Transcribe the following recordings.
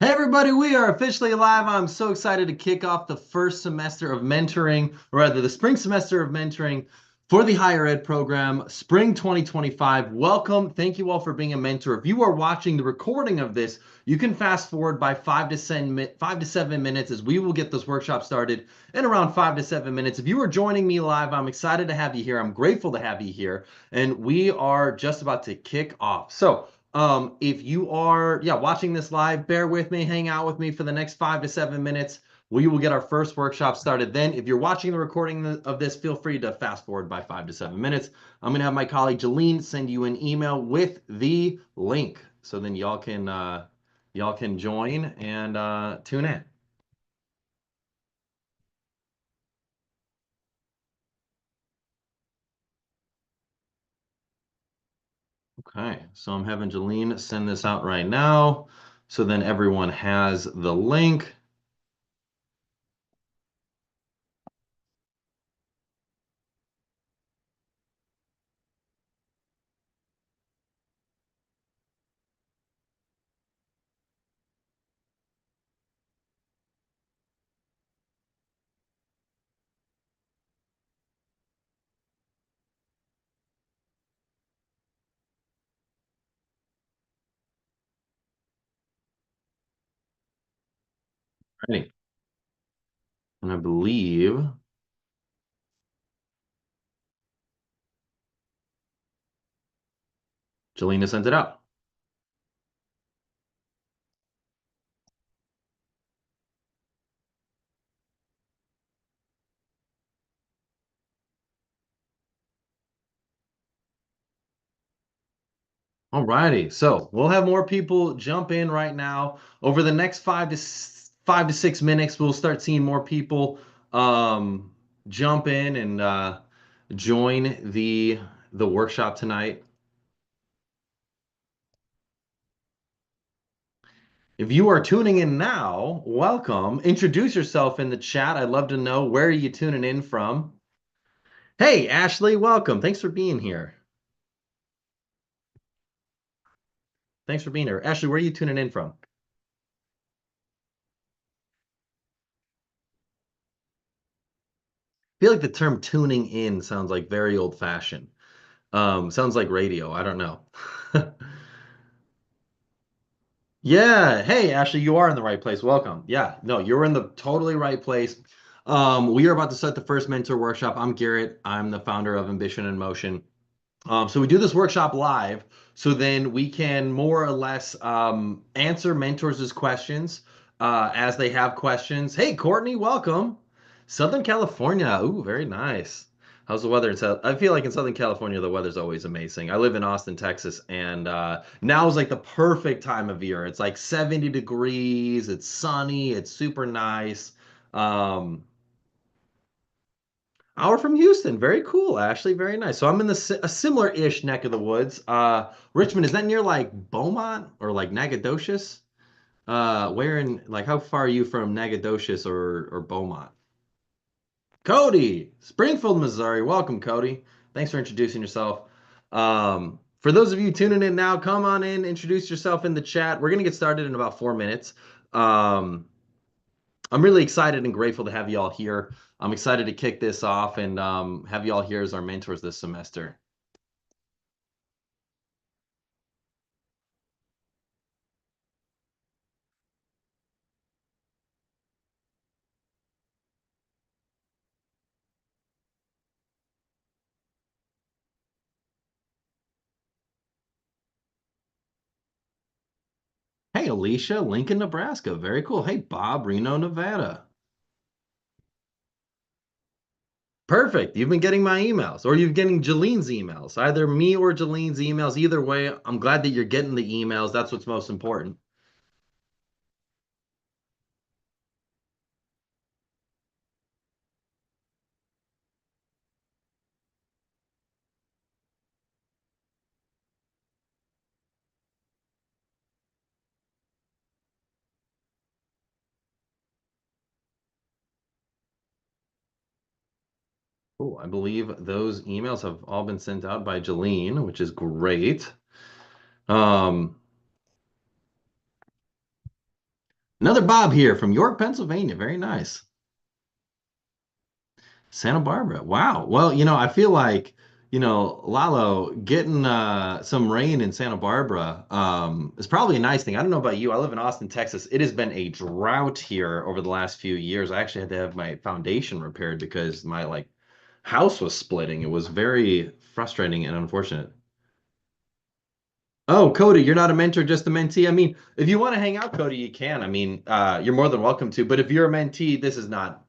Hey everybody, we are officially live. I'm so excited to kick off the first semester of mentoring, or rather the spring semester of mentoring for the higher ed program, spring 2025. Welcome. Thank you all for being a mentor. If you are watching the recording of this, you can fast forward by 5 to 7 minutes as we will get this workshop started in around 5 to 7 minutes. If you are joining me live, I'm excited to have you here. I'm grateful to have you here, and we are just about to kick off. If you are, watching this live, bear with me, hang out with me for the next 5 to 7 minutes. We will get our first workshop started then. If you're watching the recording of this, feel free to fast forward by 5 to 7 minutes. I'm going to have my colleague Jolene send you an email with the link. So then y'all can join and tune in. Okay, so I'm having Jolene send this out right now. So then everyone has the link. Ready. And I believe Jolene has sent it out. All righty. So we'll have more people jump in right now. Over the next 5 to 6 minutes, we'll start seeing more people um, jump in and join the workshop tonight. If you are tuning in now, welcome. Introduce yourself in the chat. I'd love to know where are you tuning in from. Hey, Ashley, welcome. Thanks for being here. Thanks for being here. Ashley, where are you tuning in from? I feel like the term tuning in sounds like very old fashioned. Sounds like radio. I don't know. Yeah. Hey, Ashley, you are in the right place. Welcome. Yeah. No, you're in the totally right place. We are about to start the first mentor workshop. I'm Garrett. I'm the founder of Ambition in Motion. So we do this workshop live, so then we can more or less answer mentors' questions as they have questions. Hey, Courtney, welcome. Southern California. Ooh, very nice. How's the weather in South? I feel like in Southern California, the weather's always amazing. I live in Austin, Texas, and now is like the perfect time of year. It's like 70 degrees, it's sunny, it's super nice. Um, Hour from Houston. Very cool, Ashley. Very nice. So I'm in a similar-ish neck of the woods. Richmond, is that near like Beaumont or like Nacogdoches? Where in like how far are you from Nacogdoches or Beaumont? Cody, Springfield, Missouri. Welcome, Cody. Thanks for introducing yourself. For those of you tuning in now, come on in, introduce yourself in the chat. We're gonna get started in about 4 minutes. Um, I'm really excited and grateful to have you all here. I'm excited to kick this off and have you all here as our mentors this semester. Hey, Alicia, Lincoln, Nebraska. Very cool. Hey, Bob, Reno, Nevada. Perfect. You've been getting my emails, or you're getting Jalene's emails. Either me or Jalene's emails. Either way, I'm glad that you're getting the emails. That's what's most important. Oh, I believe those emails have all been sent out by Jalene, which is great. Um, Another Bob here from York, Pennsylvania. Very nice. Santa Barbara. Wow. Well, I feel like, Lalo, getting some rain in Santa Barbara is probably a nice thing. I don't know about you. I live in Austin, Texas. It has been a drought here over the last few years. I actually had to have my foundation repaired because my house was splitting. It was very frustrating and unfortunate. Oh, Cody, you're not a mentor, just a mentee. I mean, if you want to hang out, Cody, you can. I mean, you're more than welcome to. But if you're a mentee, this is not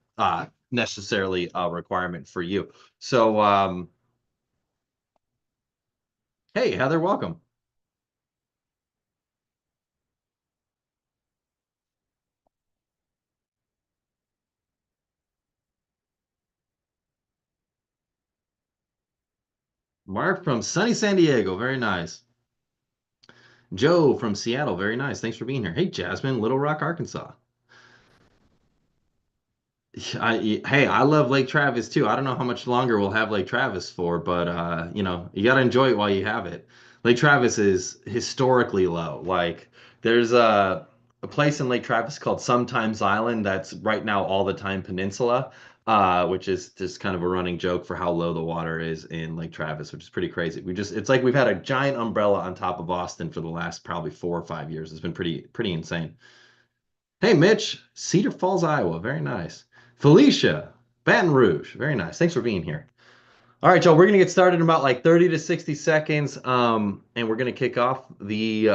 necessarily a requirement for you. So, hey, Heather, welcome. Mark from sunny San Diego, very nice. Joe from Seattle, very nice. Thanks for being here. Hey, Jasmine, Little Rock, Arkansas. Hey, I love Lake Travis too. I don't know how much longer we'll have Lake Travis for, but you got to enjoy it while you have it. Lake Travis is historically low. Like there's a place in Lake Travis called Sometimes Island that's right now all the time peninsula, which is just kind of a running joke for how low the water is in Lake Travis, which is pretty crazy. It's like we've had a giant umbrella on top of Austin for the last probably 4 or 5 years. It's been pretty insane. Hey, Mitch, Cedar Falls, Iowa. Very nice. Felicia, Baton Rouge. Very nice. Thanks for being here. All right, y'all. We're gonna get started in about like 30 to 60 seconds, and we're gonna kick off the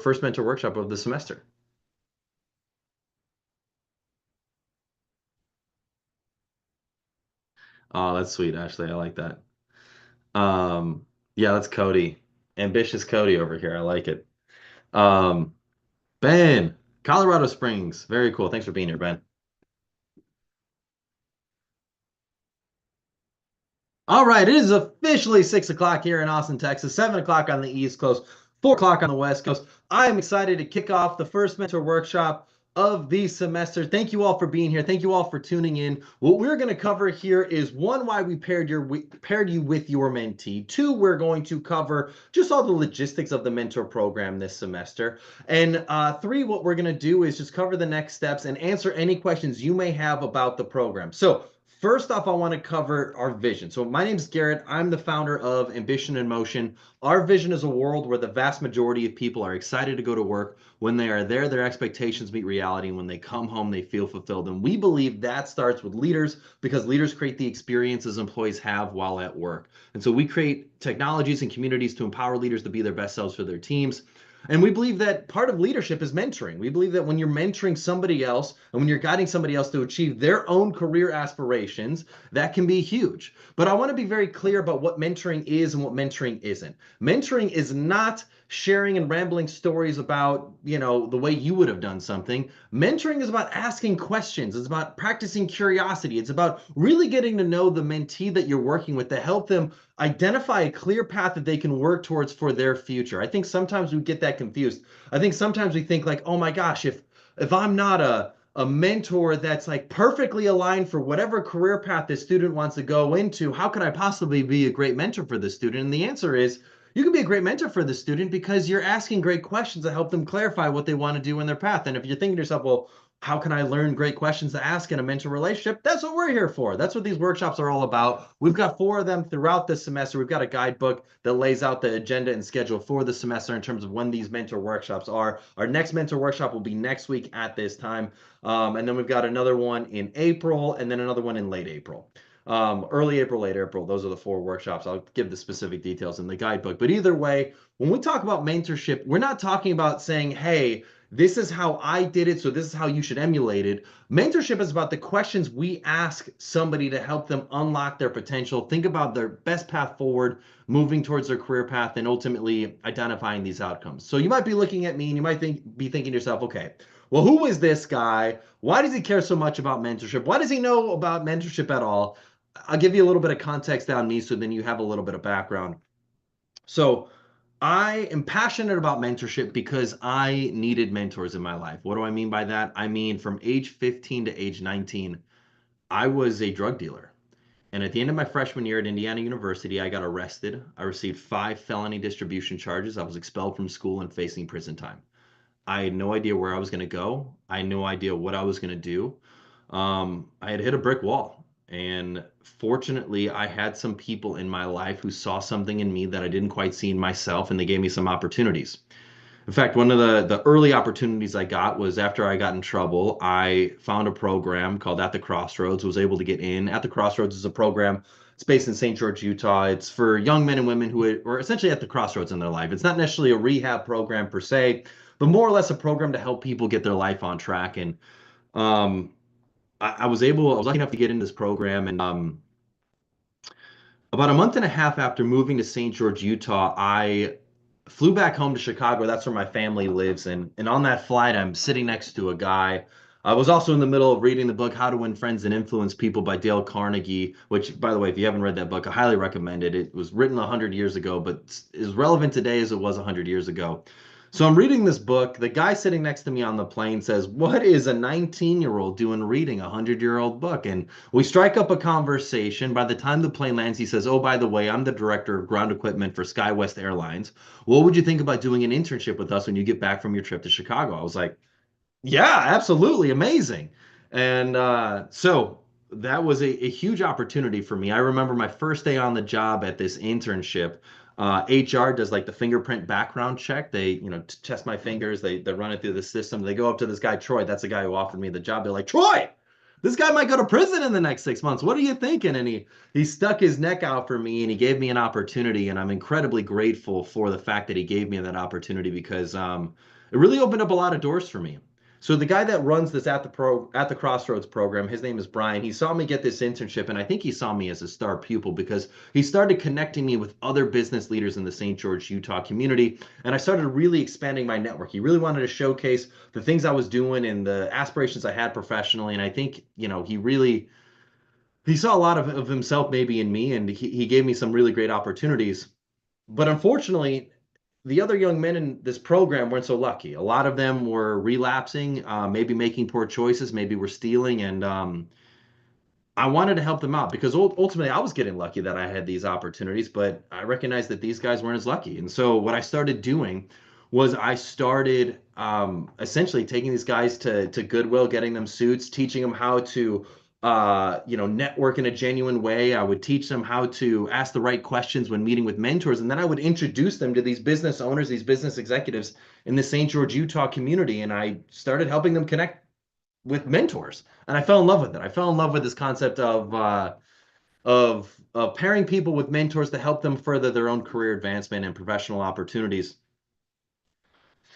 first mentor workshop of the semester. Oh, that's sweet, Ashley. I like that. Yeah, that's Cody, ambitious Cody over here. I like it. Um, Ben, Colorado Springs. Very cool. Thanks for being here, Ben. All right, it is officially 6 o'clock here in Austin, Texas, 7 o'clock on the East Coast, 4 o'clock on the West Coast. I am excited to kick off the first mentor workshop of the semester. Thank you all for being here. Thank you all for tuning in. What we're going to cover here is one, why we paired you with your mentee. Two, we're going to cover just all the logistics of the mentor program this semester. And three, what we're going to do is just cover the next steps and answer any questions you may have about the program. So first off, I want to cover our vision. So my name is Garrett. I'm the founder of Ambition in Motion. Our vision is a world where the vast majority of people are excited to go to work. When they are there, their expectations meet reality. And when they come home, they feel fulfilled. And we believe that starts with leaders because leaders create the experiences employees have while at work. And so we create technologies and communities to empower leaders to be their best selves for their teams. And we believe that part of leadership is mentoring. We believe that when you're mentoring somebody else and when you're guiding somebody else to achieve their own career aspirations, that can be huge. But I want to be very clear about what mentoring is and what mentoring isn't. Mentoring is not sharing and rambling stories about, the way you would have done something. Mentoring is about asking questions. It's about practicing curiosity. It's about really getting to know the mentee that you're working with to help them identify a clear path that they can work towards for their future. I think sometimes we get that confused. I think sometimes we think like, oh my gosh, if I'm not a mentor that's like perfectly aligned for whatever career path this student wants to go into, how could I possibly be a great mentor for the student? And the answer is you can be a great mentor for the student because you're asking great questions to help them clarify what they want to do in their path. And if you're thinking to yourself, well, how can I learn great questions to ask in a mentor relationship? That's what we're here for. That's what these workshops are all about. We've got 4 of them throughout this semester. We've got a guidebook that lays out the agenda and schedule for the semester in terms of when these mentor workshops are. Our next mentor workshop will be next week at this time. And then we've got another one in April and then another one in late April. Early April, late April, those are the 4 workshops. I'll give the specific details in the guidebook. But either way, when we talk about mentorship, we're not talking about saying, hey, this is how I did it, so this is how you should emulate it. Mentorship is about the questions we ask somebody to help them unlock their potential, think about their best path forward, moving towards their career path, and ultimately identifying these outcomes. So you might be looking at me and you might be thinking to yourself, okay, well, who is this guy? Why does he care so much about mentorship? Why does he know about mentorship at all? I'll give you a little bit of context on me so then you have a little bit of background. So I am passionate about mentorship because I needed mentors in my life. What do I mean by that? I mean, from age 15 to age 19, I was a drug dealer. And at the end of my freshman year at Indiana University, I got arrested. I received 5 felony distribution charges. I was expelled from school and facing prison time. I had no idea where I was going to go. I had no idea what I was going to do. I had hit a brick wall. And fortunately, I had some people in my life who saw something in me that I didn't quite see in myself, and they gave me some opportunities. In fact, one of the early opportunities I got was after I got in trouble, I found a program called At the Crossroads, was able to get in. At the Crossroads is a program. It's based in St. George, Utah. It's for young men and women who are essentially at the crossroads in their life. It's not necessarily a rehab program per se, but more or less a program to help people get their life on track. And um, I was lucky enough to get into this program. And about a month and a half after moving to St. George, Utah, I flew back home to Chicago. That's where my family lives. And on that flight, I'm sitting next to a guy. I was also in the middle of reading the book How to Win Friends and Influence People by Dale Carnegie, which, by the way, if you haven't read that book, I highly recommend it. It was written 100 years ago, but it's as relevant today as it was 100 years ago. So I'm reading this book. The guy sitting next to me on the plane says, "What is a 19-year-old doing reading a 100-year-old book?" And we strike up a conversation. By the time the plane lands, he says, "Oh, by the way, I'm the director of ground equipment for SkyWest Airlines. What would you think about doing an internship with us when you get back from your trip to Chicago?" I was like, yeah, absolutely amazing. And so that was a huge opportunity for me. I remember my first day on the job at this internship. HR does like the fingerprint background check. They, test my fingers. They run it through the system. They go up to this guy, Troy. That's the guy who offered me the job. They're like, "Troy, this guy might go to prison in the next 6 months. What are you thinking?" And he stuck his neck out for me and he gave me an opportunity. And I'm incredibly grateful for the fact that he gave me that opportunity because it really opened up a lot of doors for me. So the guy that runs this at the Crossroads program, his name is Brian. He saw me get this internship, and I think he saw me as a star pupil because he started connecting me with other business leaders in the St. George, Utah community, and I started really expanding my network. He really wanted to showcase the things I was doing and the aspirations I had professionally, and I think he saw a lot of himself maybe in me, and he gave me some really great opportunities. But unfortunately, the other young men in this program weren't so lucky. A lot of them were relapsing, maybe making poor choices, maybe were stealing, and I wanted to help them out because ultimately I was getting lucky that I had these opportunities, but I recognized that these guys weren't as lucky. And so what I started doing was I started essentially taking these guys to Goodwill, getting them suits, teaching them how to network in a genuine way. I would teach them how to ask the right questions when meeting with mentors, and then I would introduce them to these business owners, these business executives in the St. George, Utah community, and I started helping them connect with mentors, and I fell in love with it. I fell in love with this concept of pairing people with mentors to help them further their own career advancement and professional opportunities.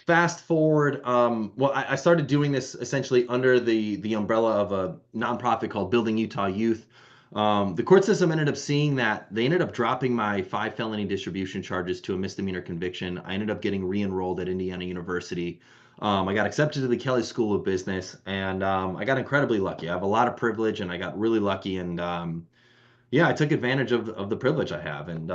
Fast forward, well, I started doing this essentially under the umbrella of a nonprofit called Building Utah Youth. The court system ended up seeing that they ended up dropping my 5 felony distribution charges to a misdemeanor conviction. I ended up getting re-enrolled at Indiana University. I got accepted to the Kelley School of Business, and I got incredibly lucky. I have a lot of privilege, and I got really lucky, and yeah, I took advantage of the privilege I have, and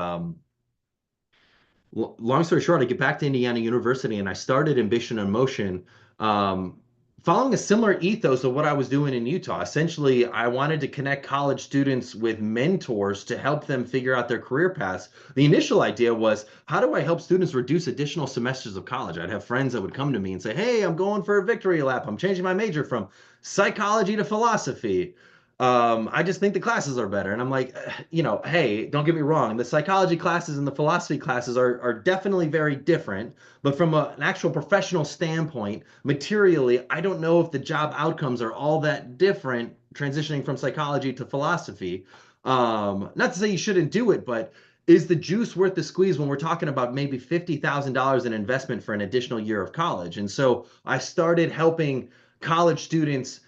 long story short, I get back to Indiana University and I started Ambition in Motion, um, following a similar ethos of what I was doing in Utah. Essentially, I wanted to connect college students with mentors to help them figure out their career paths. The initial idea was, how do I help students reduce additional semesters of college? I'd have friends that would come to me and say, "Hey, I'm going for a victory lap. I'm changing my major from psychology to philosophy. I just think the classes are better." And I'm like, hey, don't get me wrong. The psychology classes and the philosophy classes are definitely very different. But from an actual professional standpoint, materially, I don't know if the job outcomes are all that different transitioning from psychology to philosophy. Not to say you shouldn't do it, but is the juice worth the squeeze when we're talking about maybe $50,000 in investment for an additional year of college? And so I started helping college students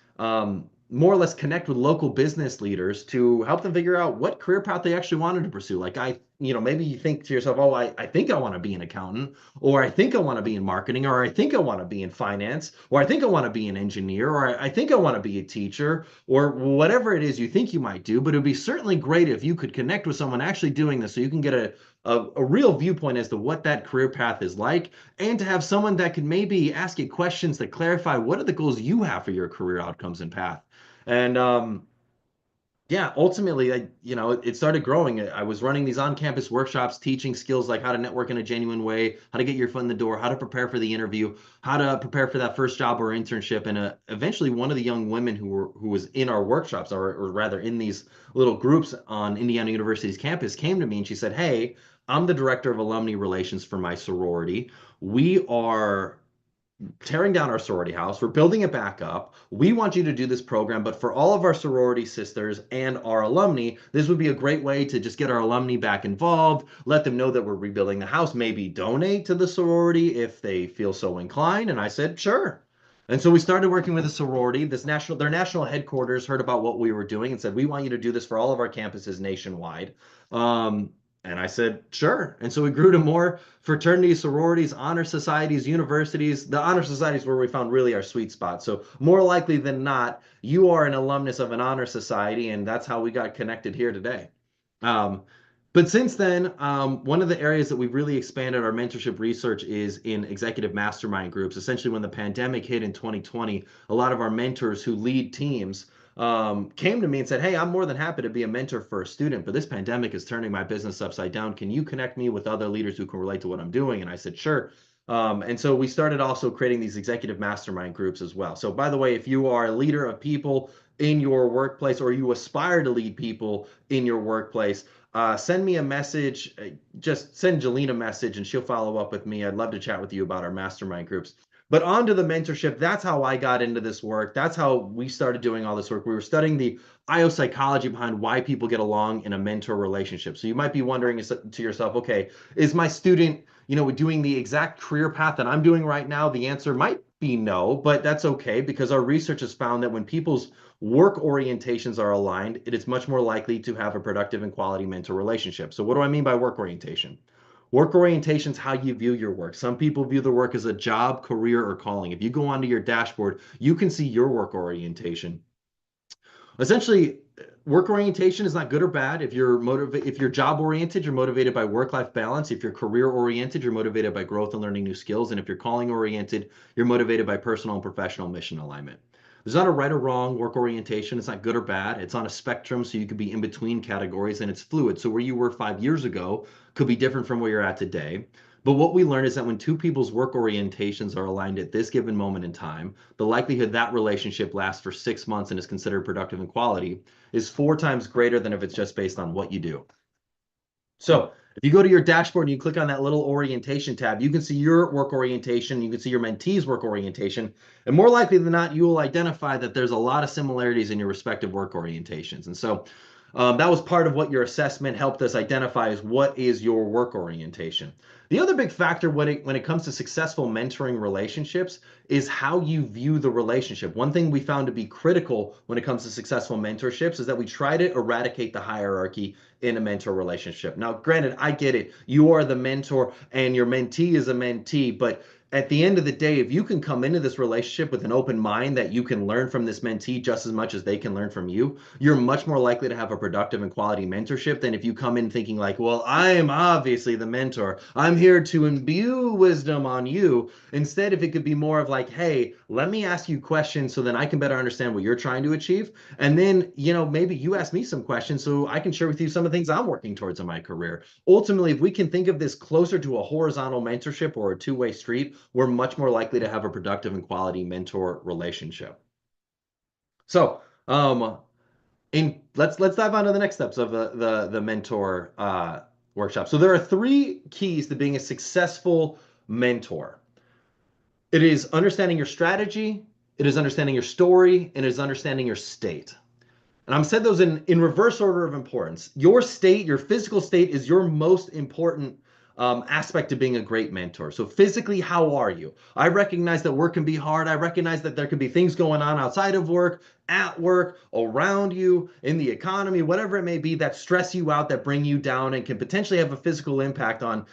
more or less connect with local business leaders to help them figure out what career path they actually wanted to pursue. Like maybe you think to yourself, "Oh, I think I want to be an accountant, or I think I want to be in marketing, or I think I want to be in finance, or I think I want to be an engineer, or I think I want to be a teacher," or whatever it is you think you might do. But it would be certainly great if you could connect with someone actually doing this so you can get a real viewpoint as to what that career path is like, and to have someone that could maybe ask you questions that clarify what are the goals you have for your career outcomes and path. And Yeah, ultimately, it started growing. I was running these on-campus workshops, teaching skills like how to network in a genuine way, how to get your foot in the door, how to prepare for the interview, how to prepare for that first job or internship. And eventually, one of the young women who was in our workshops, or rather in these little groups on Indiana University's campus, came to me and she said, "Hey, I'm the director of alumni relations for my sorority. We are tearing down our sorority house. We're building it back up. We want you to do this program, but for all of our sorority sisters and our alumni, this would be a great way to just get our alumni back involved, let them know that we're rebuilding the house, maybe donate to the sorority if they feel so inclined." And I said, sure. And so we started working with a sorority. Their national headquarters heard about what we were doing and said, "We want you to do this for all of our campuses nationwide." Um, and I said, sure. And so we grew to more fraternities, sororities, honor societies, universities. The honor societies where we found really our sweet spot. So more likely than not, you are an alumnus of an honor society, and that's how we got connected here today. Um, but since then, one of the areas that we've really expanded our mentorship research is in executive mastermind groups. Essentially, when the pandemic hit in 2020, a lot of our mentors who lead teams came to me and said, "Hey, I'm more than happy to be a mentor for a student, but this pandemic is turning my business upside down. Can you connect me with other leaders who can relate to what I'm doing?" And I said, sure. And so we started also creating these executive mastermind groups as well. So, by the way, if you are a leader of people in your workplace or you aspire to lead people in your workplace, send me a message. Just send Jolene a message and she'll follow up with me. I'd love to chat with you about our mastermind groups. But on to the mentorship. That's how I got into this work. That's how we started doing all this work. We were studying the IO psychology behind why people get along in a mentor relationship. So you might be wondering to yourself, okay, is my student, doing the exact career path that I'm doing right now? The answer might be no, but that's okay because our research has found that when people's work orientations are aligned, it is much more likely to have a productive and quality mentor relationship. So what do I mean by work orientation? Work orientation is how you view your work. Some people view the work as a job, career, or calling. If you go onto your dashboard, you can see your work orientation. Essentially, work orientation is not good or bad. If you're job oriented, you're motivated by work-life balance. If you're career oriented, you're motivated by growth and learning new skills. And if you're calling oriented, you're motivated by personal and professional mission alignment. There's not a right or wrong work orientation. It's not good or bad. It's on a spectrum, so you could be in between categories, and it's fluid. So where you were 5 years ago could be different from where you're at today. But what we learned is that when two people's work orientations are aligned at this given moment in time, the likelihood that relationship lasts for 6 months and is considered productive and quality is 4 times greater than if it's just based on what you do. So if you go to your dashboard and you click on that little orientation tab, you can see your work orientation, you can see your mentee's work orientation, and more likely than not, you will identify that there's a lot of similarities in your respective work orientations. And so that was part of what your assessment helped us identify is what is your work orientation. The other big factor when it comes to successful mentoring relationships is how you view the relationship. One thing we found to be critical when it comes to successful mentorships is that we try to eradicate the hierarchy in a mentor relationship. Now, granted, I get it. You are the mentor and your mentee is a mentee, but at the end of the day, if you can come into this relationship with an open mind that you can learn from this mentee just as much as they can learn from you, you're much more likely to have a productive and quality mentorship than if you come in thinking like, well, I'm obviously the mentor. I'm here to imbue wisdom on you. Instead, if it could be more of like, hey, let me ask you questions so then I can better understand what you're trying to achieve. And then, maybe you ask me some questions so I can share with you some of the things I'm working towards in my career. Ultimately, if we can think of this closer to a horizontal mentorship or a two-way street, we're much more likely to have a productive and quality mentor relationship. So, let's dive on to the next steps of the mentor workshop. So there are 3 keys to being a successful mentor. It is understanding your strategy, it is understanding your story, and it is understanding your state. And I'm said those in reverse order of importance. Your state, your physical state is your most important aspect of being a great mentor. So physically, how are you? I recognize that work can be hard. I recognize that there could be things going on outside of work, at work, around you, in the economy, whatever it may be that stress you out, that bring you down and can potentially have a physical impact on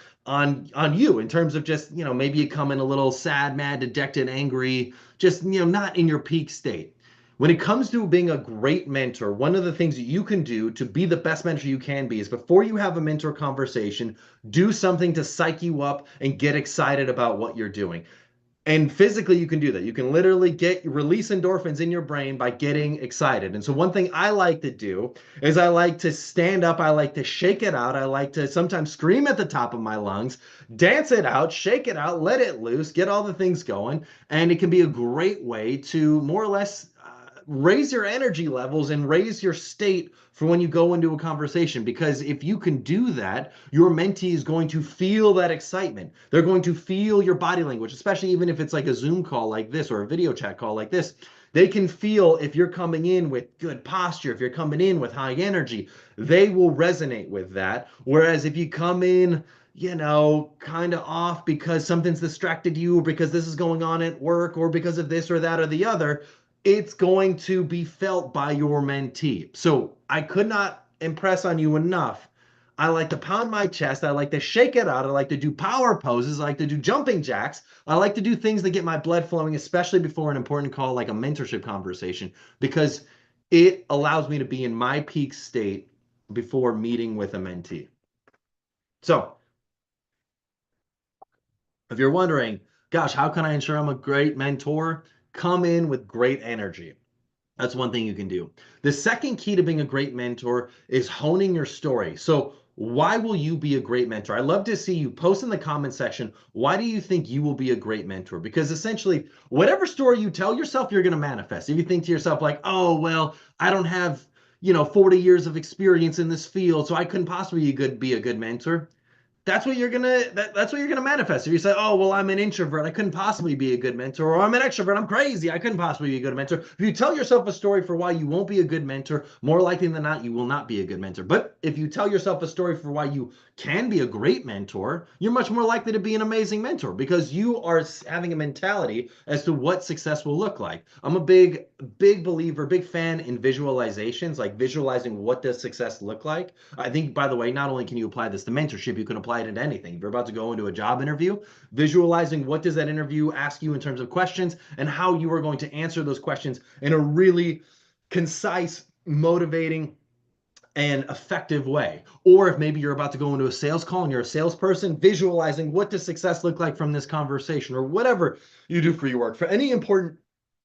you in terms of just, maybe you come in a little sad, mad, dejected, angry, just, not in your peak state. When it comes to being a great mentor, one of the things that you can do to be the best mentor you can be is before you have a mentor conversation, do something to psych you up and get excited about what you're doing. And physically, you can do that. You can literally release endorphins in your brain by getting excited. And so, one thing I like to do is I like to stand up. I like to shake it out. I like to sometimes scream at the top of my lungs, dance it out, shake it out, let it loose, get all the things going. And it can be a great way to more or less raise your energy levels and raise your state for when you go into a conversation. Because if you can do that, your mentee is going to feel that excitement. They're going to feel your body language, especially even if it's like a Zoom call like this or a video chat call like this. They can feel if you're coming in with good posture, if you're coming in with high energy, they will resonate with that. Whereas if you come in, kind of off because something's distracted you, or because this is going on at work, or because of this or that or the other, it's going to be felt by your mentee. So I could not impress on you enough. I like to pound my chest. I like to shake it out. I like to do power poses. I like to do jumping jacks. I like to do things that get my blood flowing, especially before an important call like a mentorship conversation, because it allows me to be in my peak state before meeting with a mentee. So if you're wondering, gosh, how can I ensure I'm a great mentor? Come in with great energy. That's one thing you can do. The second key to being a great mentor is honing your story. So, why will you be a great mentor? I love to see you post in the comment section. Why do you think you will be a great mentor? Because essentially, whatever story you tell yourself, you're going to manifest. If you think to yourself, like, oh, well, I don't have, 40 years of experience in this field, so I couldn't possibly be a good mentor. That's what you're gonna manifest. If you say, oh well, I'm an introvert, I couldn't possibly be a good mentor, or I'm an extrovert, I'm crazy, I couldn't possibly be a good mentor. If you tell yourself a story for why you won't be a good mentor, more likely than not you will not be a good mentor. But if you tell yourself a story for why you can be a great mentor, you're much more likely to be an amazing mentor, because you are having a mentality as to what success will look like. I'm a big believer, big fan in visualizations, like visualizing what does success look like. I think, by the way, not only can you apply this to mentorship, you can apply it into anything. If you're about to go into a job interview, visualizing what does that interview ask you in terms of questions and how you are going to answer those questions in a really concise, motivating, and effective way. Or if maybe you're about to go into a sales call and you're a salesperson, visualizing what does success look like from this conversation, or whatever you do for your work. For any important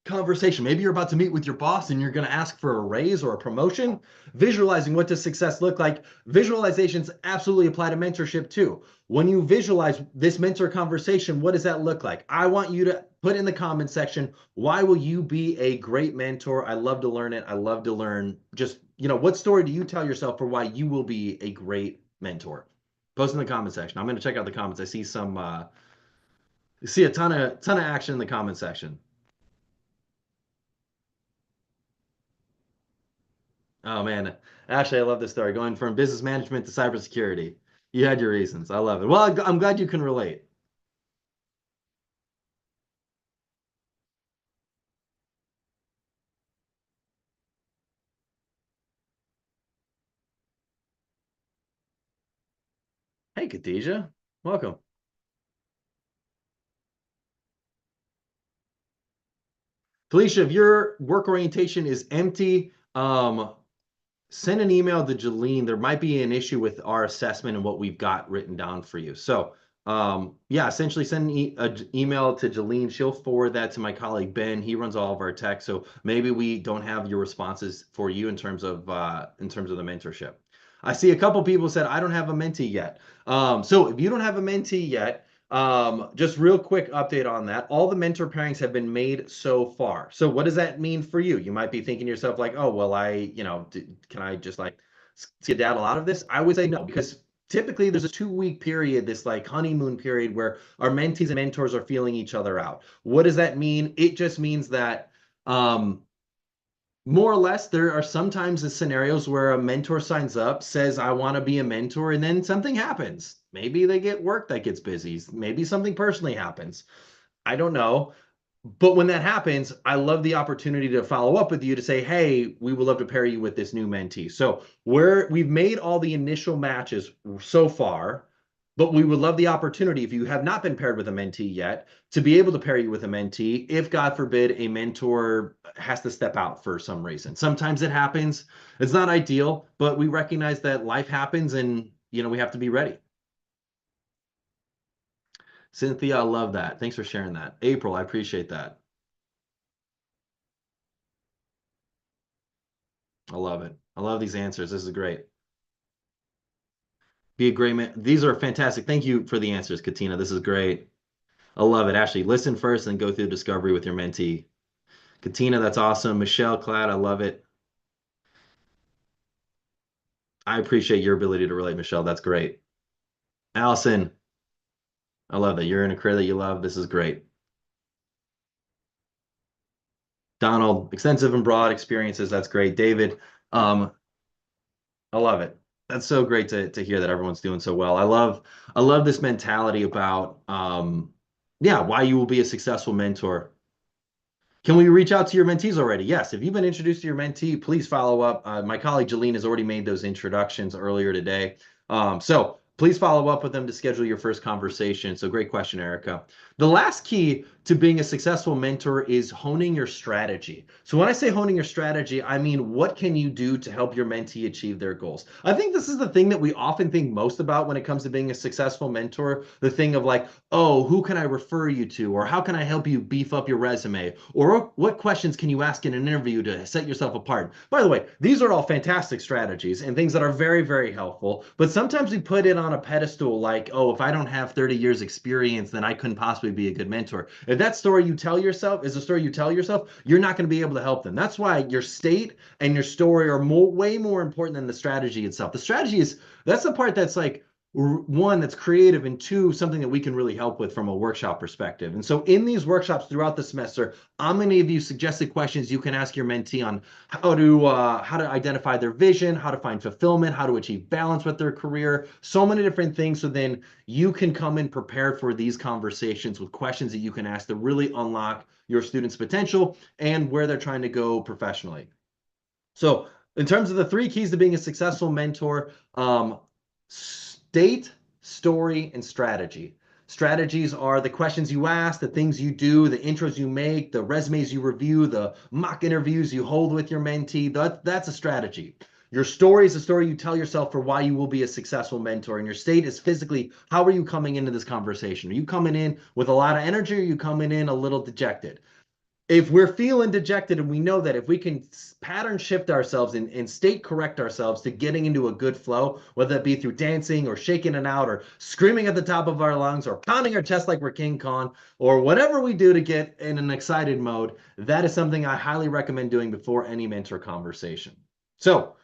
conversation, maybe you're about to meet with your boss and you're going to ask for a raise or a promotion, visualizing what does success look like. Visualizations absolutely apply to mentorship too. When you visualize this mentor conversation, what does that look like? I want you to put in the comment section, why will you be a great mentor? I love to learn it. I love to learn just, what story do you tell yourself for why you will be a great mentor? Post in the comment section. I'm going to check out the comments. I see see a ton of action in the comment section. Oh man, actually, I love this story. Going from business management to cybersecurity. You had your reasons. I love it. Well, I'm glad you can relate. Hey, Khadijah, welcome. Felicia, if your work orientation is empty, send an email to Jolene. There might be an issue with our assessment and what we've got written down for you. So, yeah, essentially send an email to Jolene. She'll forward that to my colleague Ben. He runs all of our tech. So maybe we don't have your responses for you in terms of the mentorship. I see a couple people said I don't have a mentee yet. So if you don't have a mentee yet, just real quick update on that. All the mentor pairings have been made so far. So what does that mean for you? You might be thinking to yourself like, oh, well, can I just like skedaddle out of this? I would say no, because typically there's a 2 week period, this like honeymoon period where our mentees and mentors are feeling each other out. What does that mean? It just means that more or less, there are sometimes the scenarios where a mentor signs up, says, I want to be a mentor, and then something happens. Maybe they get work that gets busy. Maybe something personally happens. I don't know. But when that happens, I love the opportunity to follow up with you to say, hey, we would love to pair you with this new mentee. So we've made all the initial matches so far, but we would love the opportunity, if you have not been paired with a mentee yet, to be able to pair you with a mentee if, God forbid, a mentor has to step out for some reason. Sometimes it happens. It's not ideal, but we recognize that life happens and we have to be ready. Cynthia, I love that. Thanks for sharing that. April, I appreciate that. I love it. I love these answers. This is great. Be a great man. These are fantastic. Thank you for the answers, Katina. This is great. I love it. Ashley, listen first and go through discovery with your mentee. Katina, that's awesome. Michelle, Clad, I love it. I appreciate your ability to relate, Michelle. That's great. Allison, I love that. You're in a career that you love. This is great. Donald, extensive and broad experiences. That's great. David, um, I love it. That's so great to hear that everyone's doing so well. I love this mentality about yeah, why you will be a successful mentor. Can we reach out to your mentees already? Yes. If you've been introduced to your mentee, please follow up. My colleague Jeline has already made those introductions earlier today. So please follow up with them to schedule your first conversation. So great question, Erica. The last key to being a successful mentor is honing your strategy. So when I say honing your strategy, I mean, what can you do to help your mentee achieve their goals? I think this is the thing that we often think most about when it comes to being a successful mentor, the thing of like, oh, who can I refer you to? Or how can I help you beef up your resume? Or what questions can you ask in an interview to set yourself apart? By the way, these are all fantastic strategies and things that are very, very helpful. But sometimes we put it on a pedestal like, oh, if I don't have 30 years experience, then I couldn't possibly be a good mentor. If that story you tell yourself is a story you tell yourself, you're not going to be able to help them. That's why your state and your story are way more important than the strategy itself. The strategy is, that's the part that's like, one, that's creative, and two, something that we can really help with from a workshop perspective. And so in these workshops throughout the semester, I'm going to give you suggested questions you can ask your mentee on how to identify their vision, how to find fulfillment, how to achieve balance with their career, so many different things. So then you can come in prepared for these conversations with questions that you can ask to really unlock your students' potential and where they're trying to go professionally. So in terms of the three keys to being a successful mentor, state, story, and strategy. Strategies are the questions you ask, the things you do, the intros you make, the resumes you review, the mock interviews you hold with your mentee. That's a strategy. Your story is a story you tell yourself for why you will be a successful mentor. And your state is physically, how are you coming into this conversation? Are you coming in with a lot of energy, or are you coming in a little dejected? If we're feeling dejected, and we know that if we can pattern shift ourselves and state correct ourselves to getting into a good flow, whether that be through dancing or shaking it out or screaming at the top of our lungs or pounding our chest like we're King Kong or whatever we do to get in an excited mode, that is something I highly recommend doing before any mentor conversation. So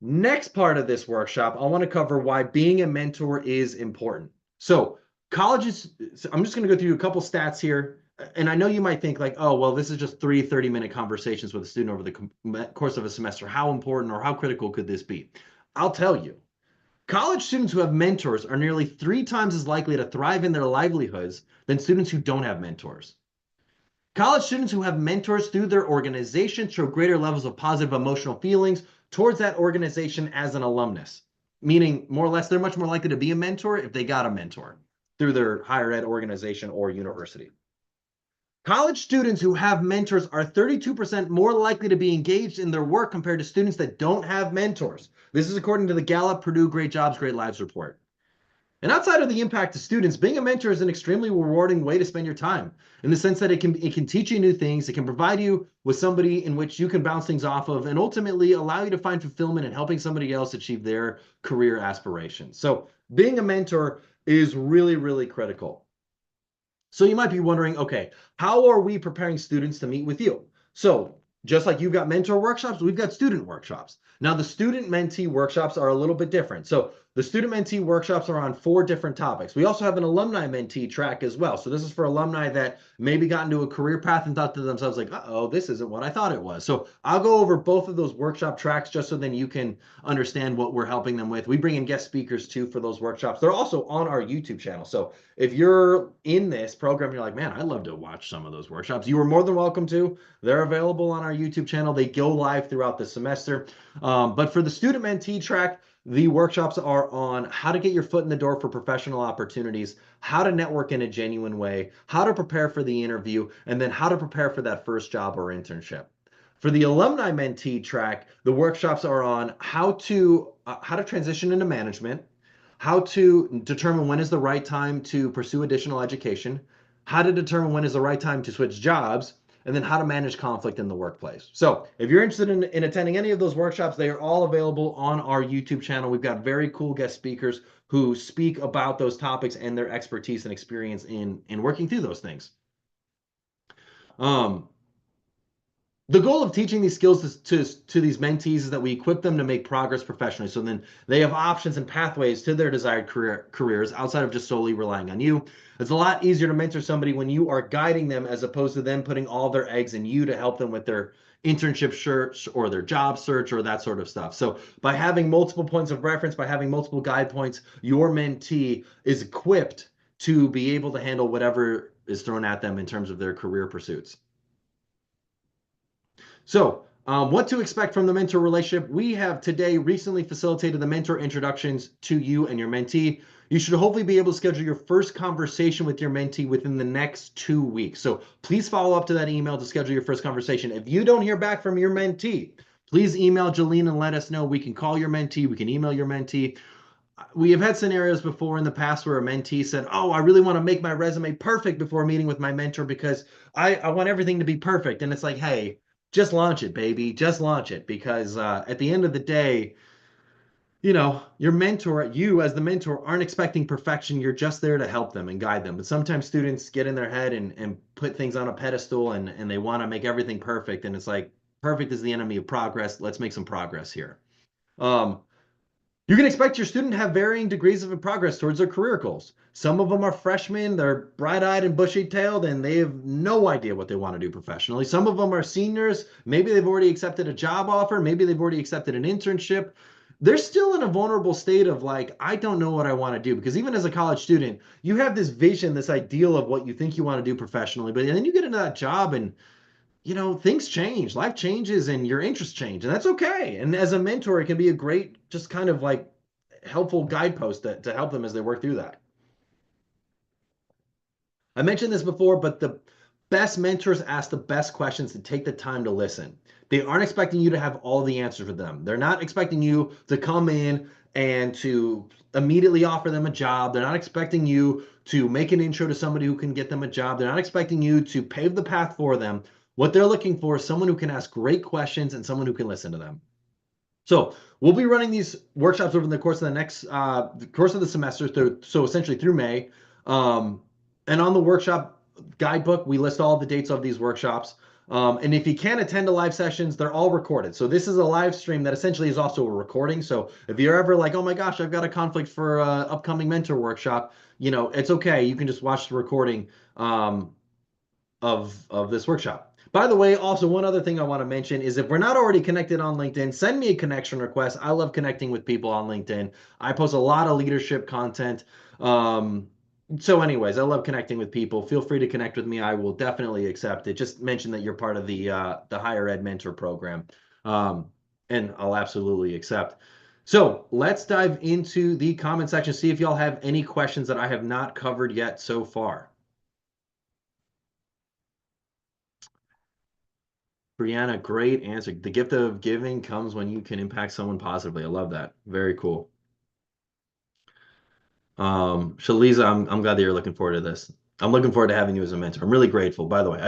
next part of this workshop, I want to cover why being a mentor is important. So colleges, I'm just going to go through a couple stats here. And I know you might think like, oh, well, this is just 30-minute conversations with a student over the course of a semester. How important or how critical could this be? I'll tell you. College students who have mentors are nearly 3 times as likely to thrive in their livelihoods than students who don't have mentors. College students who have mentors through their organization show greater levels of positive emotional feelings towards that organization as an alumnus, meaning more or less they're much more likely to be a mentor if they got a mentor through their higher ed organization or university. College students who have mentors are 32% more likely to be engaged in their work compared to students that don't have mentors. This is according to the Gallup Purdue Great Jobs, Great Lives report. And outside of the impact to students, being a mentor is an extremely rewarding way to spend your time in the sense that it can teach you new things. It can provide you with somebody in which you can bounce things off of and ultimately allow you to find fulfillment in helping somebody else achieve their career aspirations. So being a mentor is really, really critical. So you might be wondering, okay, how are we preparing students to meet with you? So just like you've got mentor workshops, we've got student workshops. Now the student mentee workshops are a little bit different. So the student mentee workshops are on 4 different topics. We also have an alumni mentee track as well. So this is for alumni that maybe got into a career path and thought to themselves like, uh-oh, this isn't what I thought it was. So I'll go over both of those workshop tracks just so then you can understand what we're helping them with. We bring in guest speakers too for those workshops. They're also on our YouTube channel. So if you're in this program, you're like, man, I'd love to watch some of those workshops. You are more than welcome to. They're available on our YouTube channel. They go live throughout the semester. But for the student mentee track, the workshops are on how to get your foot in the door for professional opportunities, how to network in a genuine way, how to prepare for the interview, and then how to prepare for that first job or internship. For the alumni mentee track, the workshops are on how to transition into management, how to determine when is the right time to pursue additional education, how to determine when is the right time to switch jobs, and then how to manage conflict in the workplace. So if you're interested in attending any of those workshops, they are all available on our YouTube channel. We've got very cool guest speakers who speak about those topics and their expertise and experience in working through those things. Um, the goal of teaching these skills to these mentees is that we equip them to make progress professionally. So then they have options and pathways to their desired careers outside of just solely relying on you. It's a lot easier to mentor somebody when you are guiding them as opposed to them putting all their eggs in you to help them with their internship search or their job search or that sort of stuff. So by having multiple points of reference, by having multiple guide points, your mentee is equipped to be able to handle whatever is thrown at them in terms of their career pursuits. So, what to expect from the mentor relationship? We have today recently facilitated the mentor introductions to you and your mentee. You should hopefully be able to schedule your first conversation with your mentee within the next 2 weeks. So please follow up to that email to schedule your first conversation. If you don't hear back from your mentee, please email Jolene and let us know. We can call your mentee, we can email your mentee. We have had scenarios before in the past where a mentee said, "Oh, I really want to make my resume perfect before meeting with my mentor because I want everything to be perfect." And it's like, hey, just launch it, baby. Just launch it. Because at the end of the day, your mentor, you as the mentor, aren't expecting perfection. You're just there to help them and guide them. But sometimes students get in their head and put things on a pedestal and they want to make everything perfect. And it's like, perfect is the enemy of progress. Let's make some progress here. Um, you can expect your student to have varying degrees of progress towards their career goals. Some of them are freshmen, they're bright-eyed and bushy-tailed, and they have no idea what they want to do professionally. Some of them are seniors, maybe they've already accepted a job offer, maybe they've already accepted an internship. They're still in a vulnerable state of like, I don't know what I want to do. Because even as a college student, you have this vision, this ideal of what you think you want to do professionally, but then you get into that job and things change, life changes, and your interests change, and that's okay. And as a mentor, it can be a great, just kind of like helpful guidepost to help them as they work through that. I mentioned this before, but the best mentors ask the best questions and take the time to listen. They aren't expecting you to have all the answers for them. They're not expecting you to come in and to immediately offer them a job. They're not expecting you to make an intro to somebody who can get them a job. They're not expecting you to pave the path for them. What they're looking for is someone who can ask great questions and someone who can listen to them. So we'll be running these workshops over the course of the course of the semester, so essentially through May. And on the workshop guidebook, we list all the dates of these workshops. And if you can't attend the live sessions, they're all recorded. So this is a live stream that essentially is also a recording. So if you're ever like, oh my gosh, I've got a conflict for an upcoming mentor workshop, it's okay. You can just watch the recording of this workshop. By the way, also one other thing I want to mention is if we're not already connected on LinkedIn, send me a connection request. I love connecting with people on LinkedIn. I post a lot of leadership content. So anyways, I love connecting with people. Feel free to connect with me. I will definitely accept it. Just mention that you're part of the higher ed mentor program. And I'll absolutely accept. So let's dive into the comment section, see if y'all have any questions that I have not covered yet so far. Brianna, great answer. The gift of giving comes when you can impact someone positively. I love that. Very cool. Shaliza, I'm glad that you're looking forward to this. I'm looking forward to having you as a mentor. I'm really grateful, by the way.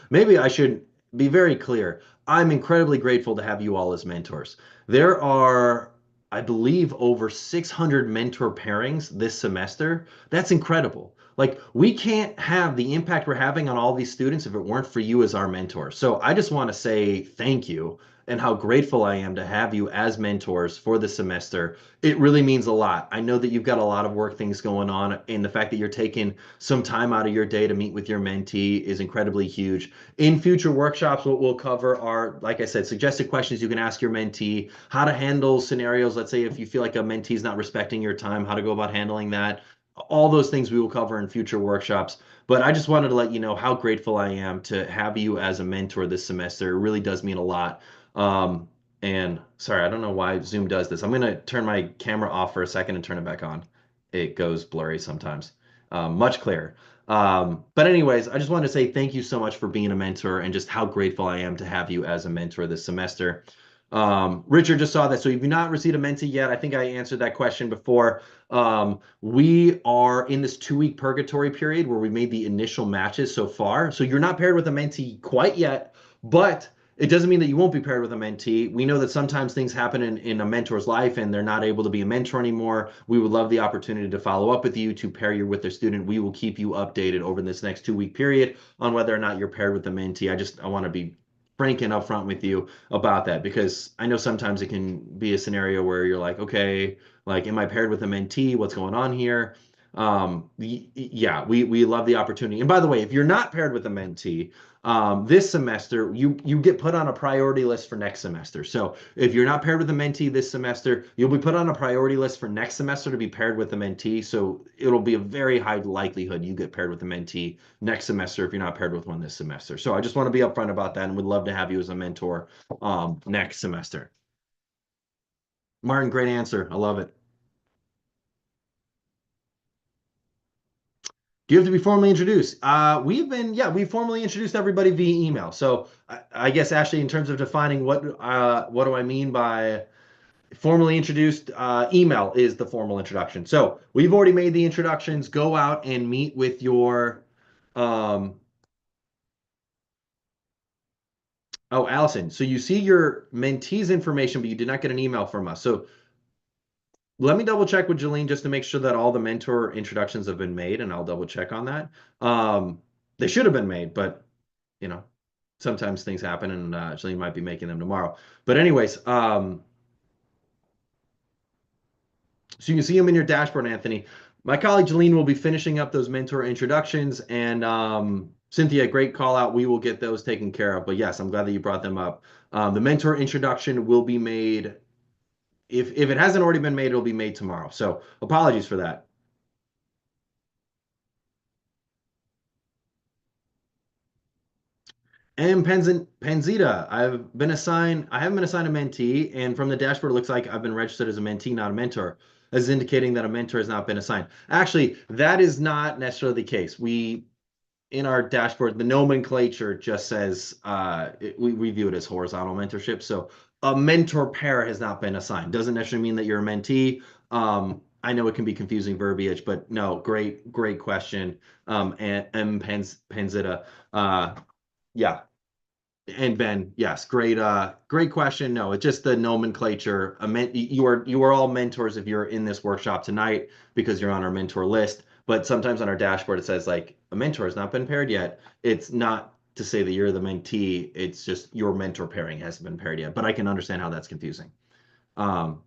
Maybe I should be very clear. I'm incredibly grateful to have you all as mentors. There are, I believe, over 600 mentor pairings this semester. That's incredible. Like, we can't have the impact we're having on all these students if it weren't for you as our mentor. So I just want to say thank you and how grateful I am to have you as mentors for the semester. It really means a lot. I know that you've got a lot of work things going on, and the fact that you're taking some time out of your day to meet with your mentee is incredibly huge. In future workshops, what we'll cover are, like I said, suggested questions you can ask your mentee, how to handle scenarios. Let's say if you feel like a mentee is not respecting your time, how to go about handling that. All those things we will cover in future workshops. But I just wanted to let you know how grateful I am to have you as a mentor this semester. It really does mean a lot. Um, and sorry, I don't know why Zoom does this. I'm going to turn my camera off for a second and turn it back on. It goes blurry sometimes. Much clearer. But anyways, I just wanted to say thank you so much for being a mentor and just how grateful I am to have you as a mentor this semester. Richard just saw that. So if you've not received a mentee yet, I think I answered that question before. We are in this 2 week purgatory period where we made the initial matches so far. So you're not paired with a mentee quite yet, but it doesn't mean that you won't be paired with a mentee. We know that sometimes things happen in a mentor's life and they're not able to be a mentor anymore. We would love the opportunity to follow up with you to pair you with their student. We will keep you updated over this next 2 week period on whether or not you're paired with a mentee. I want to be frank and upfront with you about that because I know sometimes it can be a scenario where you're like, okay, like, am I paired with a mentee? What's going on here? Yeah, we love the opportunity. And by the way, if you're not paired with a mentee, this semester you get put on a priority list for next semester. So if you're not paired with a mentee this semester, you'll be put on a priority list for next semester to be paired with a mentee. So it'll be a very high likelihood you get paired with a mentee next semester if you're not paired with one this semester. So I just want to be upfront about that and would love to have you as a mentor next semester. Martin, great answer. I love it. Do you have to be formally introduced? We formally introduced everybody via email. So I guess Ashley, in terms of defining what do I mean by formally introduced, email is the formal introduction. So we've already made the introductions. Go out and meet with your, um, oh, Allison. So you see your mentee's information, but you did not get an email from us. So let me double check with Jolene just to make sure that all the mentor introductions have been made, and I'll double check on that. They should have been made, but you know, sometimes things happen, and Jolene might be making them tomorrow. But anyways, so you can see them in your dashboard, Anthony. My colleague Jolene will be finishing up those mentor introductions, and Cynthia, great call out. We will get those taken care of. But yes, I'm glad that you brought them up. The mentor introduction will be made. If it hasn't already been made, it'll be made tomorrow. So apologies for that. And Penzita, I haven't been assigned a mentee, and from the dashboard, it looks like I've been registered as a mentee, not a mentor, as indicating that a mentor has not been assigned. Actually, that is not necessarily the case. In our dashboard, the nomenclature just says we view it as horizontal mentorship. So a mentor pair has not been assigned. Doesn't necessarily mean that you're a mentee. I know it can be confusing verbiage, but no, great question. And Penzita, yeah, and Ben, yes, great question. No, it's just the nomenclature. You are all mentors if you're in this workshop tonight because you're on our mentor list. But sometimes on our dashboard it says like a mentor has not been paired yet. It's not to say that you're the mentee. It's just your mentor pairing hasn't been paired yet. But I can understand how that's confusing. Um,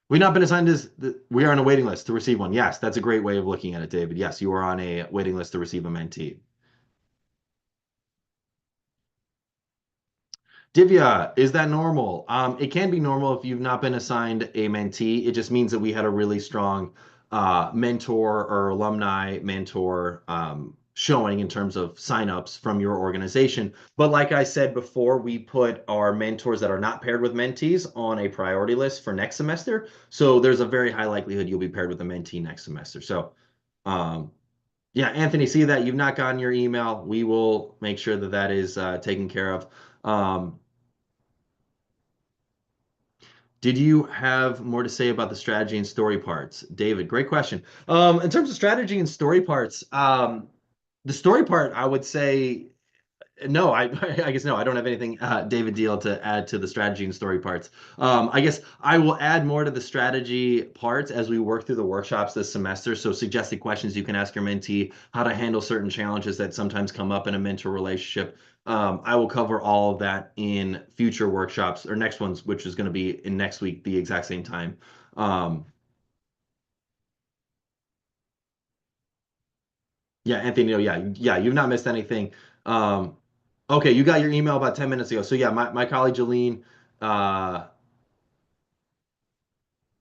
we've not been assigned as we are on a waiting list to receive one. Yes, that's a great way of looking at it, David. Yes, you are on a waiting list to receive a mentee. Divya, is that normal? It can be normal if you've not been assigned a mentee. It just means that we had a really strong mentor or alumni mentor showing in terms of signups from your organization. But like I said before, we put our mentors that are not paired with mentees on a priority list for next semester. So there's a very high likelihood you'll be paired with a mentee next semester. So um, yeah, Anthony, see that you've not gotten your email. We will make sure that that is taken care of. Um, Did you have more to say about the strategy and story parts? David, great question. In terms of strategy and story parts, the story part, I would say no, I guess no, I don't have anything, David Deal, to add to the strategy and story parts. I guess I will add more to the strategy parts as we work through the workshops this semester. So suggested questions you can ask your mentee, how to handle certain challenges that sometimes come up in a mentor relationship. I will cover all of that in future workshops or next ones, which is going to be in next week, the exact same time. Um, yeah, Anthony, no, yeah, you've not missed anything. Um, okay, you got your email about 10 minutes ago. So yeah, my colleague Jolene, uh,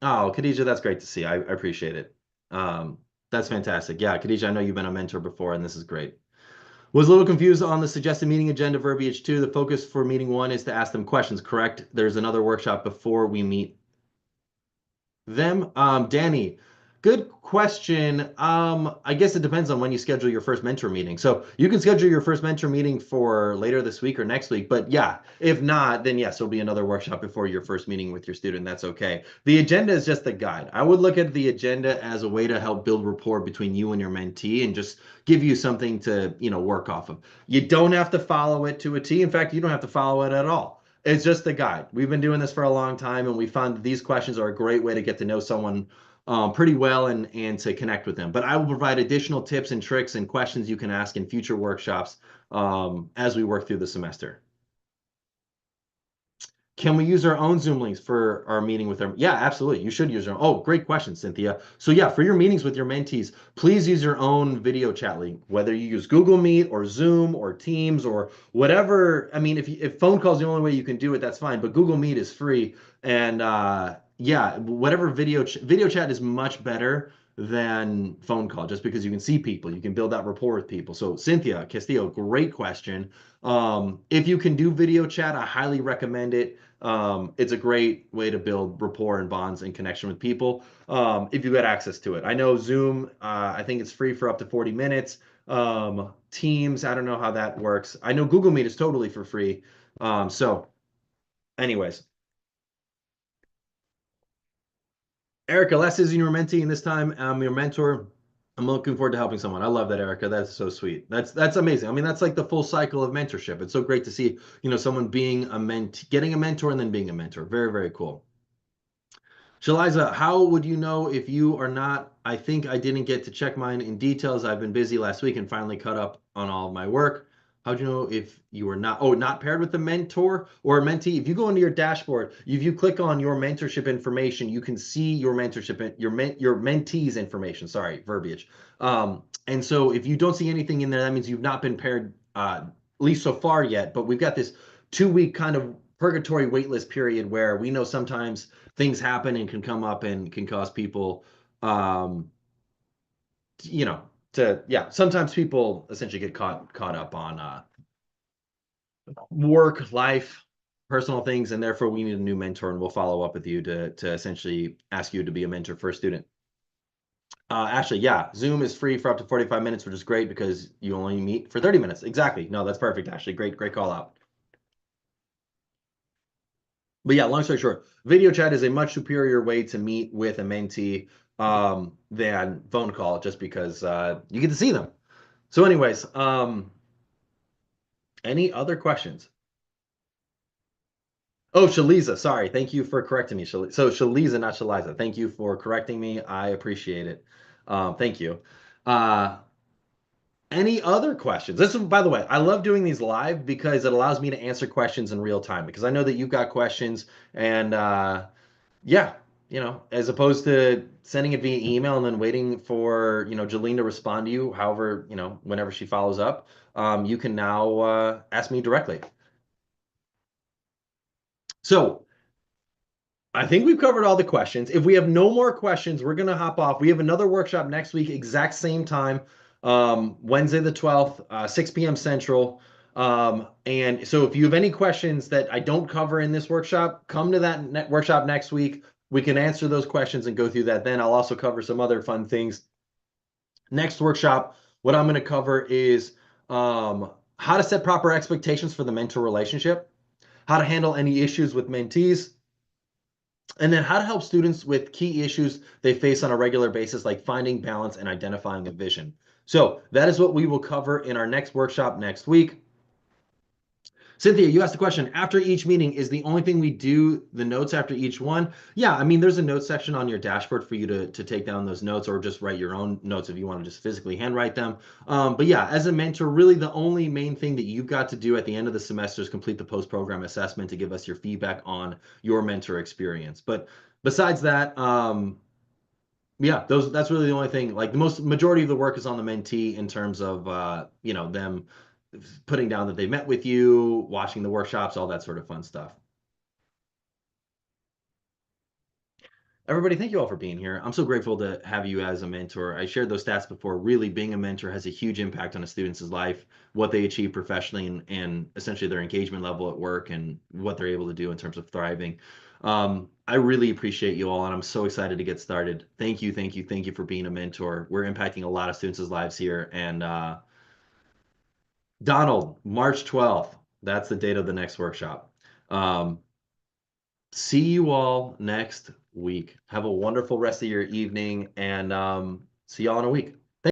oh, Khadija, that's great to see. I appreciate it. That's fantastic. Yeah, Khadija, I know you've been a mentor before, and this is great. Was a little confused on the suggested meeting agenda verbiage too. The focus for meeting one is to ask them questions, correct? There's another workshop before we meet them. Danny, Good question. I guess it depends on when you schedule your first mentor meeting. So you can schedule your first mentor meeting for later this week or next week. But yeah, if not, then yes, there'll be another workshop before your first meeting with your student. That's okay. The agenda is just a guide. I would look at the agenda as a way to help build rapport between you and your mentee and just give you something to, work off of. You don't have to follow it to a T. In fact, you don't have to follow it at all. It's just a guide. We've been doing this for a long time, and we found that these questions are a great way to get to know someone pretty well and to connect with them. But I will provide additional tips and tricks and questions you can ask in future workshops as we work through the semester. Can we use our own Zoom links for our meeting with them? Yeah, absolutely. You should use your own. Oh, great question, Cynthia. So yeah, for your meetings with your mentees, please use your own video chat link, whether you use Google Meet or Zoom or Teams or whatever. I mean, if phone call is the only way you can do it, that's fine. But Google Meet is free, and yeah, whatever video chat is much better than phone call, just because you can see people, you can build that rapport with people. So Cynthia Castillo, great question. If you can do video chat, I highly recommend it. It's a great way to build rapport and bonds and connection with people if you get access to it. I know Zoom, I think it's free for up to 40 minutes. Teams, I don't know how that works. I know Google Meet is totally for free. So, anyways, Erica, last season you were mentee, and this time I'm your mentor. I'm looking forward to helping someone. I love that, Erica. That's so sweet. That's amazing. I mean, that's like the full cycle of mentorship. It's so great to see, someone being a getting a mentor and then being a mentor. Very, very cool. Shaliza, how would you know if you are not? I think I didn't get to check mine in details. I've been busy last week and finally caught up on all of my work. How'd you know if you were not, not paired with a mentor or a mentee? If you go into your dashboard, if you click on your mentorship information, you can see your mentorship, your mentee's information. Sorry, verbiage. And so if you don't see anything in there, that means you've not been paired, at least so far yet. But we've got this 2 week kind of purgatory waitlist period where we know sometimes things happen and can come up and can cause people um you know to yeah sometimes people essentially get caught up on work life, personal things, and therefore we need a new mentor, and we'll follow up with you to essentially ask you to be a mentor for a student. Ashley, yeah, Zoom is free for up to 45 minutes, which is great because you only meet for 30 minutes. Exactly. No, that's perfect, Ashley. Great call out. But yeah, long story short, video chat is a much superior way to meet with a mentee than phone call, just because you get to see them. So, anyways, any other questions? Oh, Shaliza, sorry. Thank you for correcting me. So Shaliza, not Shaliza. Thank you for correcting me. I appreciate it. Thank you. Uh, Any other questions? This is, by the way, I love doing these live because it allows me to answer questions in real time because I know that you've got questions and yeah, as opposed to sending it via email and then waiting for, Jolene to respond to you, however, whenever she follows up, you can now ask me directly. So I think we've covered all the questions. If we have no more questions, we're going to hop off. We have another workshop next week, exact same time, Wednesday the 12th, 6 p.m. Central. And so if you have any questions that I don't cover in this workshop, come to that workshop next week. We can answer those questions and go through that. Then I'll also cover some other fun things. Next workshop, what I'm going to cover is how to set proper expectations for the mentor relationship, how to handle any issues with mentees, and then how to help students with key issues they face on a regular basis, like finding balance and identifying a vision. So that is what we will cover in our next workshop next week. Cynthia, you asked the question, after each meeting, is the only thing we do the notes after each one? Yeah, I mean, there's a notes section on your dashboard for you to take down those notes or just write your own notes if you want to just physically handwrite them. But yeah, as a mentor, really the only main thing that you've got to do at the end of the semester is complete the post-program assessment to give us your feedback on your mentor experience. But besides that, yeah, that's really the only thing. Like the majority of the work is on the mentee in terms of them putting down that they met with you, watching the workshops, all that sort of fun stuff. Everybody, thank you all for being here. I'm so grateful to have you as a mentor. I shared those stats before. Really, being a mentor has a huge impact on a student's life, what they achieve professionally, and essentially their engagement level at work and what they're able to do in terms of thriving. I really appreciate you all, and I'm so excited to get started. Thank you, thank you, thank you for being a mentor. We're impacting a lot of students' lives here. And Donald, March 12th, that's the date of the next workshop. Um, See you all next week. Have a wonderful rest of your evening, and see y'all in a week.